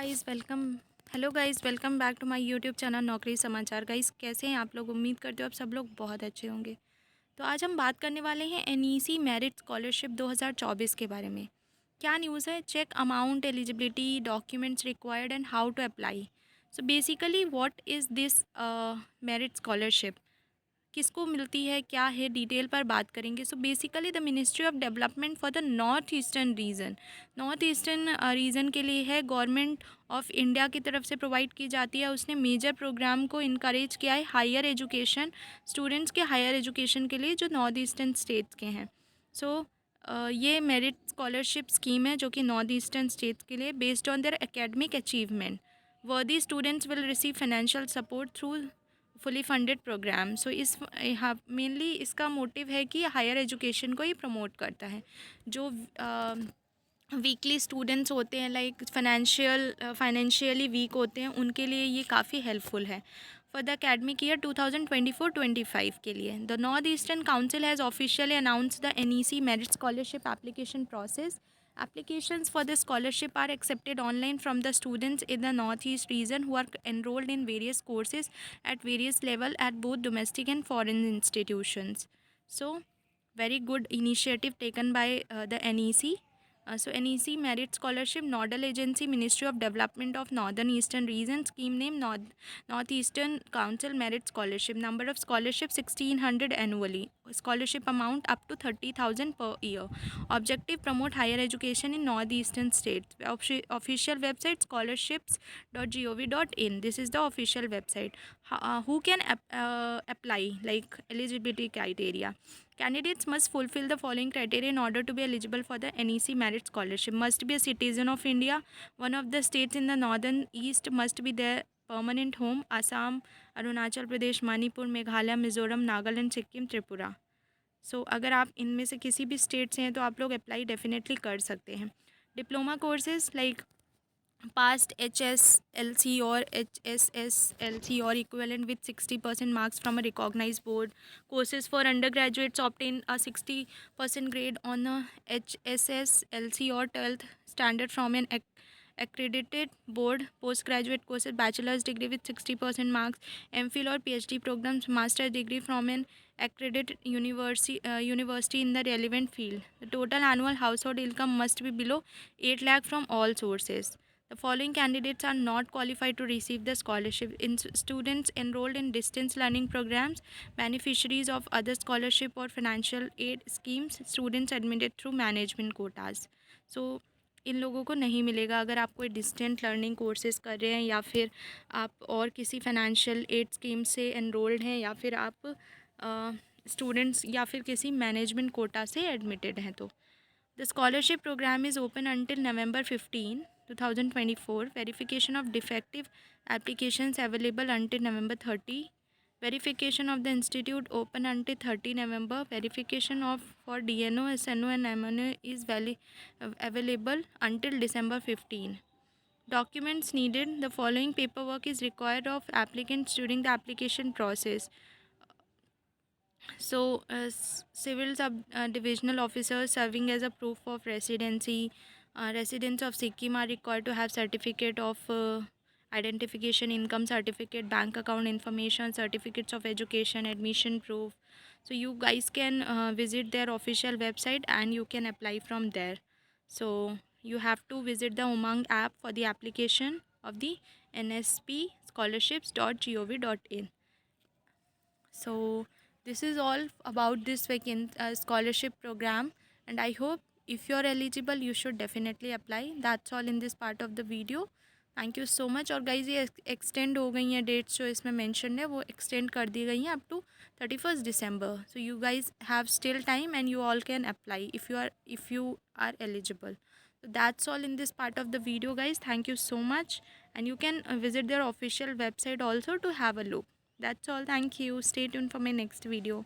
Guys welcome hello guys welcome back to my YouTube channel Naukri Samachar. Guys कैसे हैं आप लोग? उम्मीद करते हो आप सब लोग बहुत अच्छे होंगे। तो आज हम बात करने वाले हैं एनईसी मेरिट स्कॉलरशिप 2024 के बारे में। क्या न्यूज़ है? Check amount, eligibility, documents required and how to apply. So basically what is this merit scholarship, किसको मिलती है, क्या है, डिटेल पर बात करेंगे। So basically the ministry of development for the north eastern region के लिए है। गवर्नमेंट ऑफ इंडिया की तरफ से प्रोवाइड की जाती है। उसने मेजर प्रोग्राम को इनकरेज किया है हायर एजुकेशन, स्टूडेंट्स के हायर एजुकेशन के लिए जो नॉर्थ ईस्टर्न स्टेट्स के हैं। सो ये मेरिट स्कॉलरशिप स्कीम है जो कि नॉर्थ ईस्टर्न स्टेट्स के लिए based on their academic achievement. Worthy students will receive financial support through fully funded program. So इस हाँ मेनली इसका मोटिव है कि हायर एजुकेशन को ही प्रमोट करता है। जो वीकली स्टूडेंट्स होते हैं, लाइक फाइनेंशियली वीक होते हैं, उनके लिए ये काफ़ी हेल्पफुल है। फॉर द academic year 2024-25 के लिए the north eastern council has officially announced the NEC merit scholarship application process. Applications for the scholarship are accepted online from the students in the Northeast region who are enrolled in various courses at various level at both domestic and foreign institutions. So, very good initiative taken by the NEC. NEC Merit Scholarship Nodal Agency, Ministry of Development of Northern Eastern Region. Scheme name Northeastern Council Merit Scholarship. Number of scholarships 1600 annually. Scholarship amount up to 30,000 per year. Objective promote higher education in northeastern states. Official website scholarships.gov.in. This is the official website. Who can apply, like eligibility criteria? Candidates must fulfill the following criteria in order to be eligible for the NEC Merit Scholarship. Must be a citizen of India. One of the states in the northern east must be their permanent home. Assam, Arunachal Pradesh, Manipur, Meghalaya, Mizoram, Nagaland, Sikkim, Tripura. अगर आप इनमें से किसी भी state से हैं तो आप लोग अप्लाई डेफिनेटली कर सकते हैं। Diploma courses like past HSLC or HSSLC or equivalent with 60% marks from a recognized board. Courses for undergraduates obtain a 60% grade on a HSSLC or 12th standard from an accredited board. Postgraduate courses, bachelor's degree with 60% marks, MPhil or PhD programs, master's degree from an accredited university in the relevant field. The total annual household income must be below 8 lakh from all sources. The following candidates are not qualified to receive the scholarship: students enrolled in distance learning programs, beneficiaries of other scholarship or financial aid schemes, students admitted through management quotas. So इन लोगों को नहीं मिलेगा। अगर आप कोई distant learning courses कर रहे हैं या फिर आप और किसी फाइनेंशियल एड स्कीम से एनरोल्ड हैं या फिर आप स्टूडेंट्स या फिर किसी मैनेजमेंट कोटा से एडमिटेड हैं तो the scholarship program is open until November 15, 2024. Verification of defective applications available until November 30. Verification of the institute open until 30 November. Verification of for DNO, SNO and MNO is available until December 15. Documents needed. The following paperwork is required of applicants during the application process. Civil divisional officers serving as a proof of residency. Residents of Sikkim are required to have certificate of identification, income certificate, bank account information, certificates of education, admission proof. So you guys can visit their official website and you can apply from there. So you have to visit the Umang app for the application of the NSP scholarships.gov.in. So this is all about this scholarship program, and I hope if you're eligible you should definitely apply. That's all in this part of the video. Thank you so much. और guys ये extend हो गई हैं dates जो इसमें mention है, वो extend कर दी गई हैं up to 31 December. So you guys have still time and you all can apply if you are eligible. So that's all in this part of the video guys. Thank you so much, and you can visit their official website also to have a look. That's all. Thank you. Stay tuned for my next video.